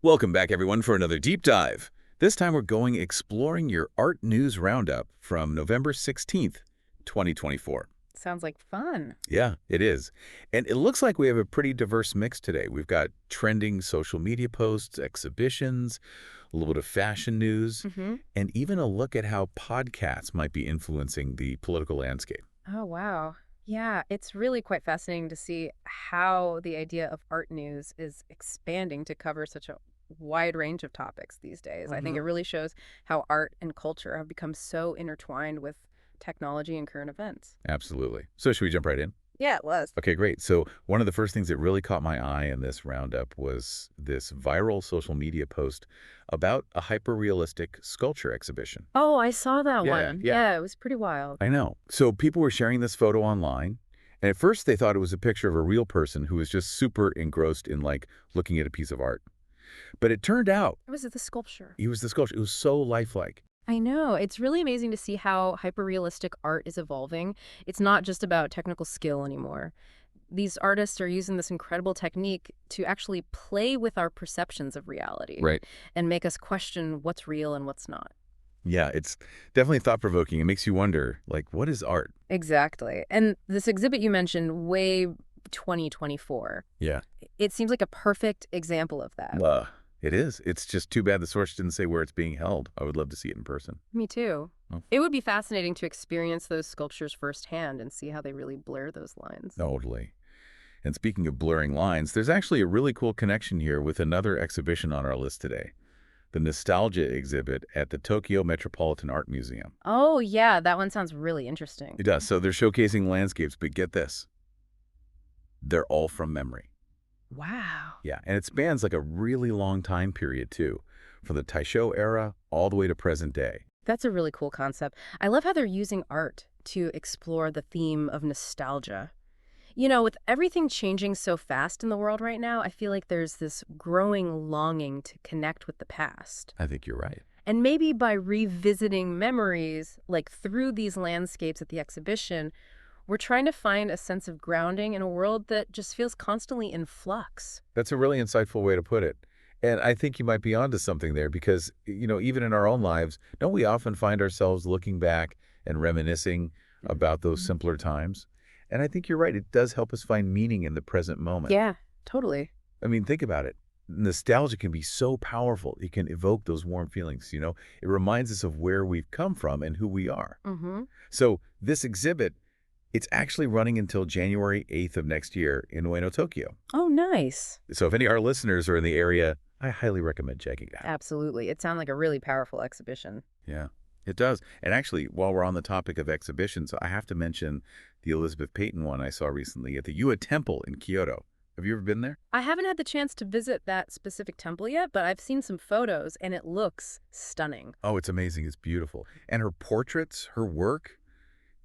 Welcome back, everyone, for another deep dive. This time we're going exploring your art news roundup from November 16th, 2024. Sounds like fun. Yeah, it is. And it looks like we have a pretty diverse mix today. We've got trending social media posts, exhibitions, a little bit of fashion news, Hmm. and even a look at how podcasts might be influencing the political landscape. Oh, wow. Yeah, it's really quite fascinating to see how the idea of art news is expanding to cover such a wide range of topics these days. I think it really shows how art and culture have become so intertwined with technology and current events. Absolutely. So should we jump right in? Yeah, it was. Okay, great. So one of the first things that really caught my eye in this roundup was this viral social media post about a hyper-realistic sculpture exhibition. Oh, I saw that Yeah, one. yeah. Yeah, it was pretty wild. I know. So people were sharing this photo online, and at first they thought it was a picture of a real person who was just super engrossed in, like, looking at a piece of art. But it turned out It was the sculpture. he was the sculpture. It was so lifelike. I know. It's really amazing to see how hyperrealistic art is evolving. It's not just about technical skill anymore. These artists are using this incredible technique to actually play with our perceptions of reality Right. and make us question what's real and what's not. Yeah, it's definitely thought-provoking. It makes you wonder, like, what is art? Exactly. And this exhibit you mentioned, Way 2024, Yeah. it seems like a perfect example of that. It is. It's just too bad the source didn't say where it's being held. I would love to see it in person. Me too. Oh. It would be fascinating to experience those sculptures firsthand and see how they really blur those lines. Totally. And speaking of blurring lines, there's actually a really cool connection here with another exhibition on our list today, the Nostalgia exhibit at the Tokyo Metropolitan Art Museum. Oh, yeah, that one sounds really interesting. It does. So they're showcasing landscapes, but get this. They're all from memory. Wow. Yeah, and it spans like a really long time period, too, from the Taisho era all the way to present day. That's a really cool concept. I love how they're using art to explore the theme of nostalgia. You know, with everything changing so fast in the world right now, I feel like there's this growing longing to connect with the past. I think you're right. And maybe by revisiting memories, like through these landscapes at the exhibition, we're trying to find a sense of grounding in a world that just feels constantly in flux. That's a really insightful way to put it. And I think you might be onto something there because, even in our own lives, don't we often find ourselves looking back and reminiscing about those Mhm. simpler times? And I think you're right. It does help us find meaning in the present moment. Yeah, totally. I mean, think about it. Nostalgia can be so powerful. It can evoke those warm feelings. It reminds us of where we've come from and who we are. Mm-hmm. So this exhibit, it's actually running until January 8th of next year in Ueno, Tokyo. Oh, nice. So if any of our listeners are in the area, I highly recommend checking it out. Absolutely. It sounds like a really powerful exhibition. Yeah, it does. And actually, while we're on the topic of exhibitions, I have to mention the Elizabeth Peyton one I saw recently at the Yua Temple in Kyoto. Have you ever been there? I haven't had the chance to visit that specific temple yet, but I've seen some photos and it looks stunning. Oh, it's amazing. It's beautiful. And her portraits, her work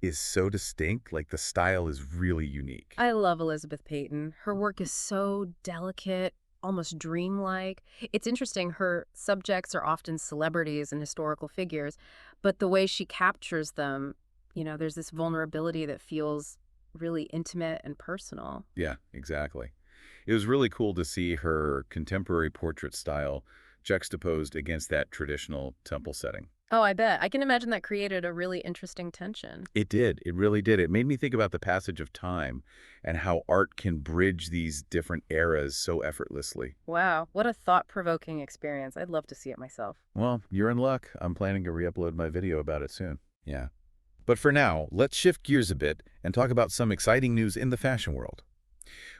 is so distinct. Like the style is really unique. I love Elizabeth Peyton. Her work is so delicate, almost dreamlike. It's interesting, her subjects are often celebrities and historical figures, but the way she captures them, there's this vulnerability that feels really intimate and personal. Yeah, exactly. It was really cool to see her contemporary portrait style juxtaposed against that traditional temple setting. Oh, I bet. I can imagine that created a really interesting tension. It did. It really did. It made me think about the passage of time and how art can bridge these different eras so effortlessly. Wow, what a thought-provoking experience. I'd love to see it myself. Well, you're in luck. I'm planning to re-upload my video about it soon. Yeah. But for now, let's shift gears a bit and talk about some exciting news in the fashion world.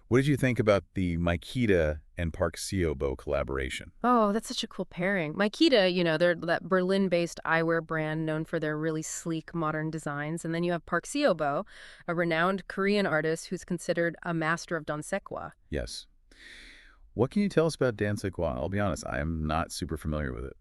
What did you think about the Makita and Park Seo-bo collaboration? Oh, that's such a cool pairing. Makita, they're that Berlin-based eyewear brand known for their really sleek, modern designs. And then you have Park Seo-bo, a renowned Korean artist who's considered a master of dansekwa. Yes. What can you tell us about Danzig? I'll be honest, I am not super familiar with it.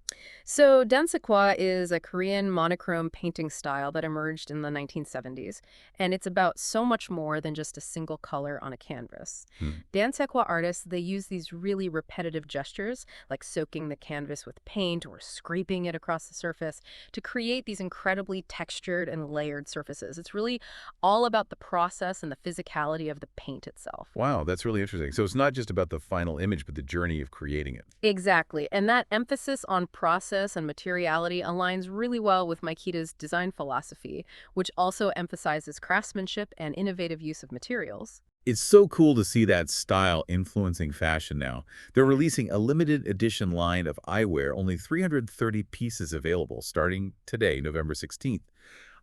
So Dansukwa is a Korean monochrome painting style that emerged in the 1970s, and it's about so much more than just a single color on a canvas. Hmm. Dansukwa artists, they use these really repetitive gestures, like soaking the canvas with paint or scraping it across the surface, to create these incredibly textured and layered surfaces. It's really all about the process and the physicality of the paint itself. Wow, that's really interesting. So it's not just about the final image, but the journey of creating it. Exactly. And that emphasis on process and materiality aligns really well with Makita's design philosophy, which also emphasizes craftsmanship and innovative use of materials. It's so cool to see that style influencing fashion now. They're releasing a limited edition line of eyewear, only 330 pieces available, starting today, November 16th.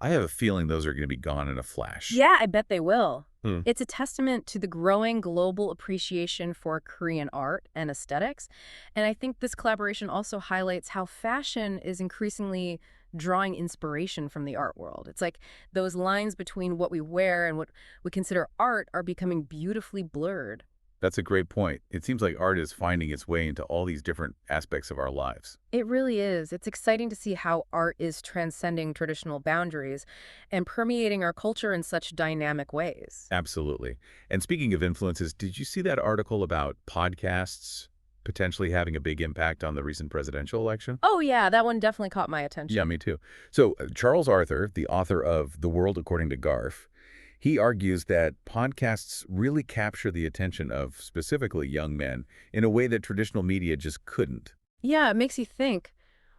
I have a feeling those are going to be gone in a flash. Yeah, I bet they will. Hmm. It's a testament to the growing global appreciation for Korean art and aesthetics. And I think this collaboration also highlights how fashion is increasingly drawing inspiration from the art world. It's like those lines between what we wear and what we consider art are becoming beautifully blurred. That's a great point. It seems like art is finding its way into all these different aspects of our lives. It really is. It's exciting to see how art is transcending traditional boundaries and permeating our culture in such dynamic ways. Absolutely. And speaking of influences, did you see that article about podcasts potentially having a big impact on the recent presidential election? Oh, yeah, that one definitely caught my attention. Yeah, me too. So Charles Arthur, the author of The World According to Garf, he argues that podcasts really capture the attention of specifically young men in a way that traditional media just couldn't. Yeah, it makes you think.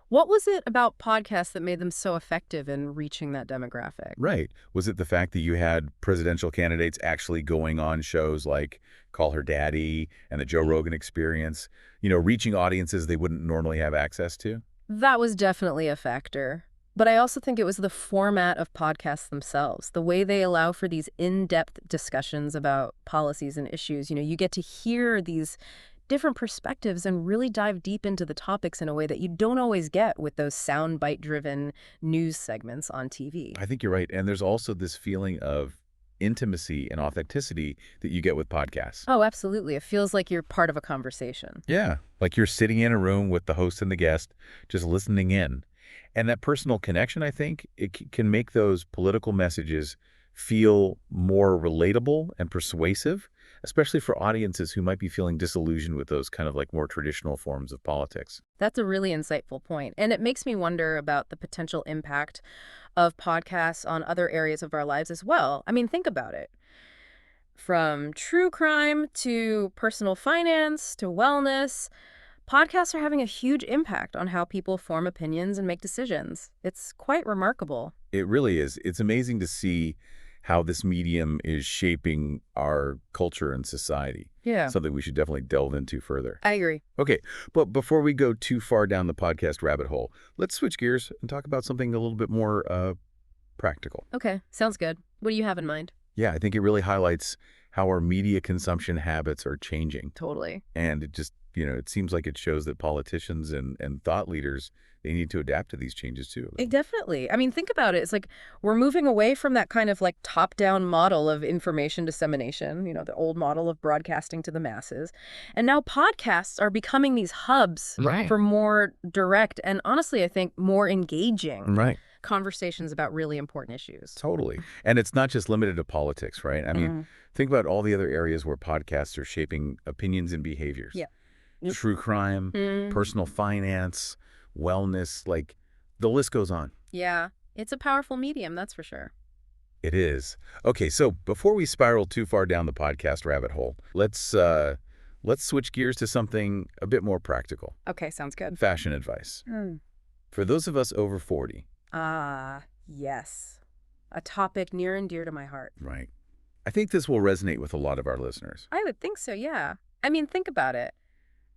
What was it about podcasts that made them so effective in reaching that demographic? Right. Was it the fact that you had presidential candidates actually going on shows like Call Her Daddy and the Joe Rogan Experience, reaching audiences they wouldn't normally have access to? That was definitely a factor. But I also think it was the format of podcasts themselves, the way they allow for these in-depth discussions about policies and issues. You get to hear these different perspectives and really dive deep into the topics in a way that you don't always get with those soundbite-driven news segments on TV. I think you're right. And there's also this feeling of intimacy and authenticity that you get with podcasts. Oh, absolutely. It feels like you're part of a conversation. Yeah, like you're sitting in a room with the host and the guest, just listening in. And that personal connection, I think, it can make those political messages feel more relatable and persuasive, especially for audiences who might be feeling disillusioned with those kind of like more traditional forms of politics. That's a really insightful point. And it makes me wonder about the potential impact of podcasts on other areas of our lives as well. I mean, think about it. From true crime to personal finance to wellness, podcasts are having a huge impact on how people form opinions and make decisions. It's quite remarkable. It really is. It's amazing to see how this medium is shaping our culture and society. Yeah, Something we should definitely delve into further. I agree. Okay, but before we go too far down the podcast rabbit hole, let's switch gears and talk about something a little bit more practical. Okay, sounds good. What do you have in mind? Yeah, I think it really highlights how our media consumption habits are changing. Totally. And it just, it seems like it shows that politicians and thought leaders, they need to adapt to these changes too. Definitely. I mean, think about it. It's like we're moving away from that kind of like top-down model of information dissemination, the old model of broadcasting to the masses. And now podcasts are becoming these hubs Right. for more direct and honestly, I think, more engaging Right. conversations about really important issues. Totally. And it's not just limited to politics, right? I mean, Mhm. think about all the other areas where podcasts are shaping opinions and behaviors. Yeah. Yep. True crime, Mm. personal finance, wellness, like the list goes on. Yeah, it's a powerful medium, that's for sure. It is. Okay, so before we spiral too far down the podcast rabbit hole, let's switch gears to something a bit more practical. Okay, sounds good. Fashion advice. Mm. For those of us over 40, Ah, yes. A topic near and dear to my heart. right? I think this will resonate with a lot of our listeners. I would think so, yeah. I mean, think about it.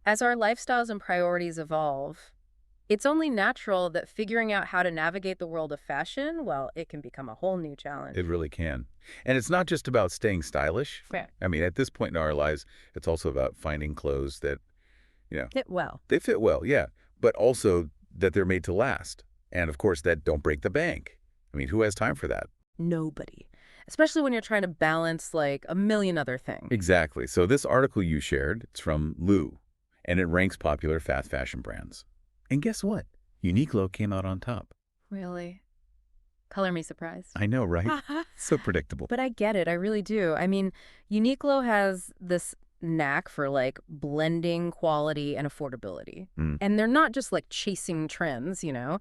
As our lifestyles and priorities evolve, it's only natural that figuring out how to navigate the world of fashion, well, it can become a whole new challenge. It really can. And it's not just about staying stylish. Yeah. I mean, at this point in our lives, it's also about finding clothes that, Fit well. they fit well, yeah, but also that they're made to last. And of course, that don't break the bank. I mean, who has time for that? Nobody. Especially when you're trying to balance like a million other things. Exactly. So this article you shared, it's from Lou, and it ranks popular fast fashion brands. And guess what? Uniqlo came out on top. Really? Color me surprised. I know, right? So predictable. But I get it. I really do. I mean, Uniqlo has this knack for like blending quality and affordability. Mm. And they're not just like chasing trends, you know.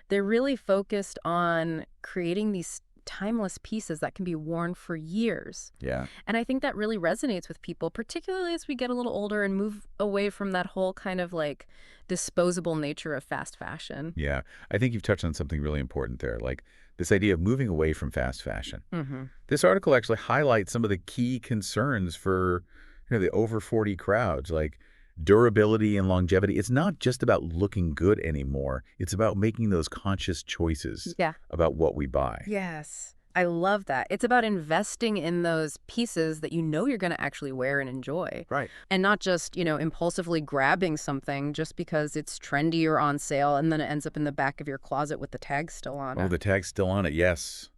They're really focused on creating these timeless pieces that can be worn for years. Yeah. And I think that really resonates with people, particularly as we get a little older and move away from that whole kind of like disposable nature of fast fashion. Yeah. I think you've touched on something really important there, like this idea of moving away from fast fashion. Mm-hmm. This article actually highlights some of the key concerns for the over 40 crowds, like durability and longevity. It's not just about looking good anymore. It's about making those conscious choices Yeah. about what we buy. Yes. I love that. It's about investing in those pieces that you know you're going to actually wear and enjoy. Right. And not just, impulsively grabbing something just because it's trendy or on sale and then it ends up in the back of your closet with the tag still on Oh, it. the tag's still on it. Yes.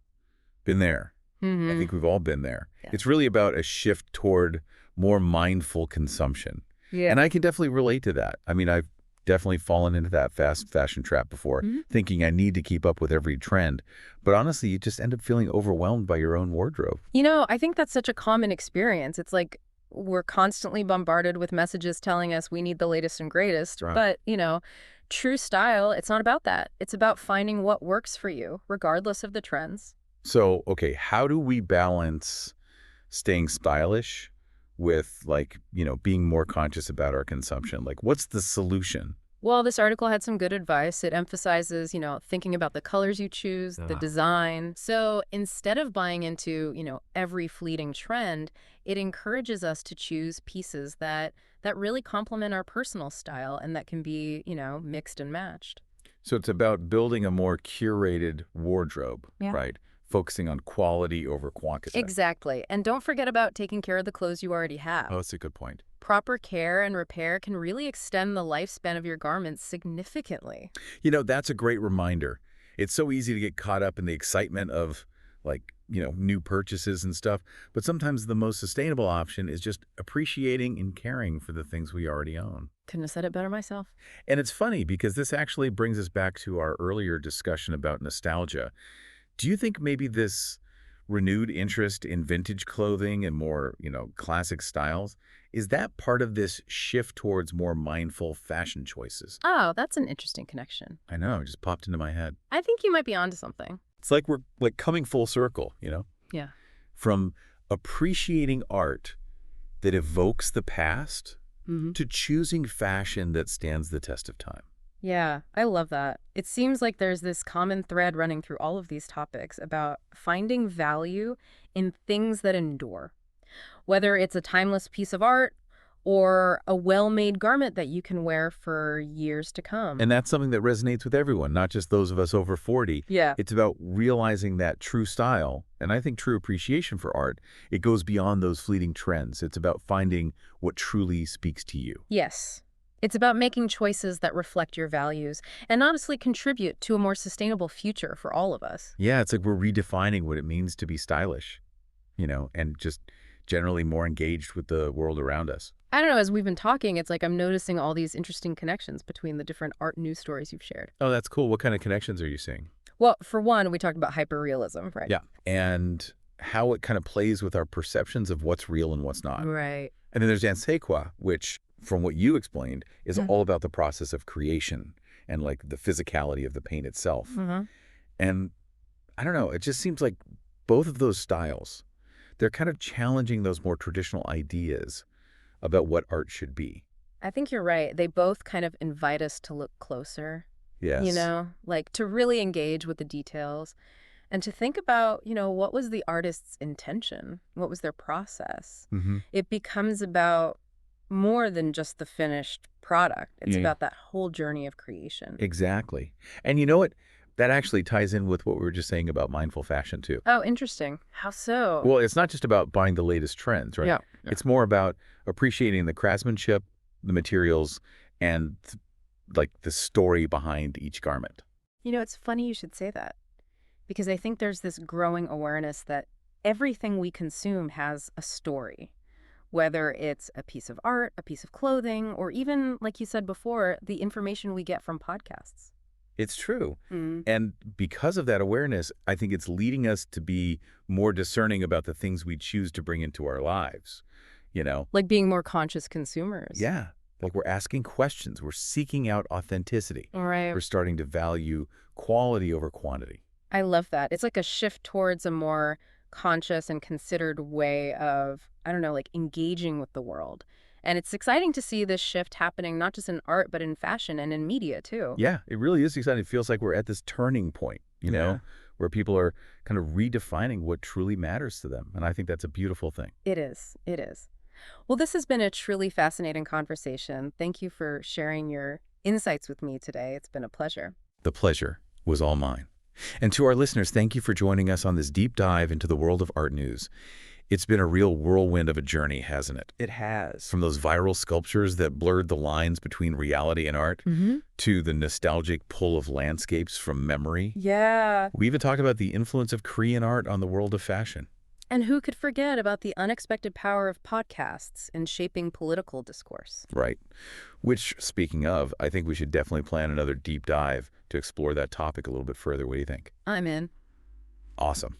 Been there. Mm-hmm. I think we've all been there. Yeah. It's really about a shift toward more mindful consumption. Yeah. And I can definitely relate to that. I mean, I've definitely fallen into that fast fashion trap before, thinking I need to keep up with every trend. But honestly, you just end up feeling overwhelmed by your own wardrobe. I think that's such a common experience. It's like we're constantly bombarded with messages telling us we need the latest and greatest. Right. But, true style, it's not about that. It's about finding what works for you, regardless of the trends. So, okay, how do we balance staying stylish with being more conscious about our consumption? Like, what's the solution? Well, this article had some good advice. It emphasizes, thinking about the colors you choose, the design. So instead of buying into, every fleeting trend, it encourages us to choose pieces that really complement our personal style and that can be, mixed and matched. So it's about building a more curated wardrobe, Yeah. right? Focusing on quality over quantity. Exactly. And don't forget about taking care of the clothes you already have. Oh, that's a good point. Proper care and repair can really extend the lifespan of your garments significantly. That's a great reminder. It's so easy to get caught up in the excitement of new purchases and stuff. But sometimes the most sustainable option is just appreciating and caring for the things we already own. Couldn't have said it better myself. And it's funny because this actually brings us back to our earlier discussion about nostalgia. Do you think maybe this renewed interest in vintage clothing and more, classic styles, is that part of this shift towards more mindful fashion choices? Oh, that's an interesting connection. I know, it just popped into my head. I think you might be onto something. It's like we're coming full circle, Yeah. From appreciating art that evokes the past to choosing fashion that stands the test of time. Yeah, I love that. It seems like there's this common thread running through all of these topics about finding value in things that endure. Whether it's a timeless piece of art or a well-made garment that you can wear for years to come. And that's something that resonates with everyone, not just those of us over 40. Yeah. It's about realizing that true style, and I think true appreciation for art. It goes beyond those fleeting trends. It's about finding what truly speaks to you. Yes. It's about making choices that reflect your values and honestly contribute to a more sustainable future for all of us. Yeah, it's like we're redefining what it means to be stylish, and just generally more engaged with the world around us. I don't know, as we've been talking, it's like I'm noticing all these interesting connections between the different art news stories you've shared. Oh, that's cool. What kind of connections are you seeing? Well, for one, we talked about hyperrealism, right? Yeah. And how it kind of plays with our perceptions of what's real and what's not. Right. And then there's Dansequa, which, from what you explained, is all about the process of creation and like the physicality of the paint itself. And I don't know, it just seems like both of those styles, they're kind of challenging those more traditional ideas about what art should be. I think you're right. They both kind of invite us to look closer, Yes. like to really engage with the details and to think about, what was the artist's intention? What was their process? It becomes about more than just the finished product. It's about that whole journey of creation. Exactly. And you know what? That actually ties in with what we were just saying about mindful fashion, too. Oh, interesting. How so? Well, it's not just about buying the latest trends, right? Yeah. It's more about appreciating the craftsmanship, the materials, and like the story behind each garment. It's funny you should say that because I think there's this growing awareness that everything we consume has a story. whether it's a piece of art, a piece of clothing, or even, like you said before, the information we get from podcasts. It's true. Mm. And because of that awareness, I think it's leading us to be more discerning about the things we choose to bring into our lives, you know? Like being more conscious consumers. Yeah. Like we're asking questions. We're seeking out authenticity. Right. We're starting to value quality over quantity. I love that. It's like a shift towards a more conscious and considered way of, I don't know, like engaging with the world. And it's exciting to see this shift happening not just in art, but in fashion and in media too. Yeah, it really is exciting. It feels like we're at this turning point, you know, where people are kind of redefining what truly matters to them. And I think that's a beautiful thing. It is. It is. Well, this has been a truly fascinating conversation. Thank you for sharing your insights with me today. It's been a pleasure. The pleasure was all mine. And to our listeners, thank you for joining us on this deep dive into the world of art news. It's been a real whirlwind of a journey, hasn't it? It has. From those viral sculptures that blurred the lines between reality and art, to the nostalgic pull of landscapes from memory. Yeah. We even talked about the influence of Korean art on the world of fashion. And who could forget about the unexpected power of podcasts in shaping political discourse? Right. Which, speaking of, I think we should definitely plan another deep dive to explore that topic a little bit further. What do you think? I'm in. Awesome.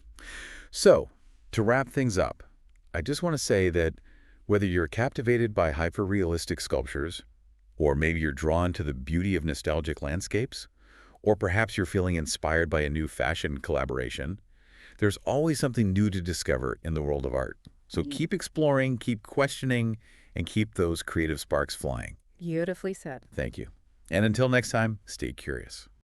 So, to wrap things up, I just want to say that whether you're captivated by hyper-realistic sculptures, or maybe you're drawn to the beauty of nostalgic landscapes, or perhaps you're feeling inspired by a new fashion collaboration, there's always something new to discover in the world of art. So keep exploring, keep questioning, and keep those creative sparks flying. Beautifully said. Thank you. And until next time, stay curious.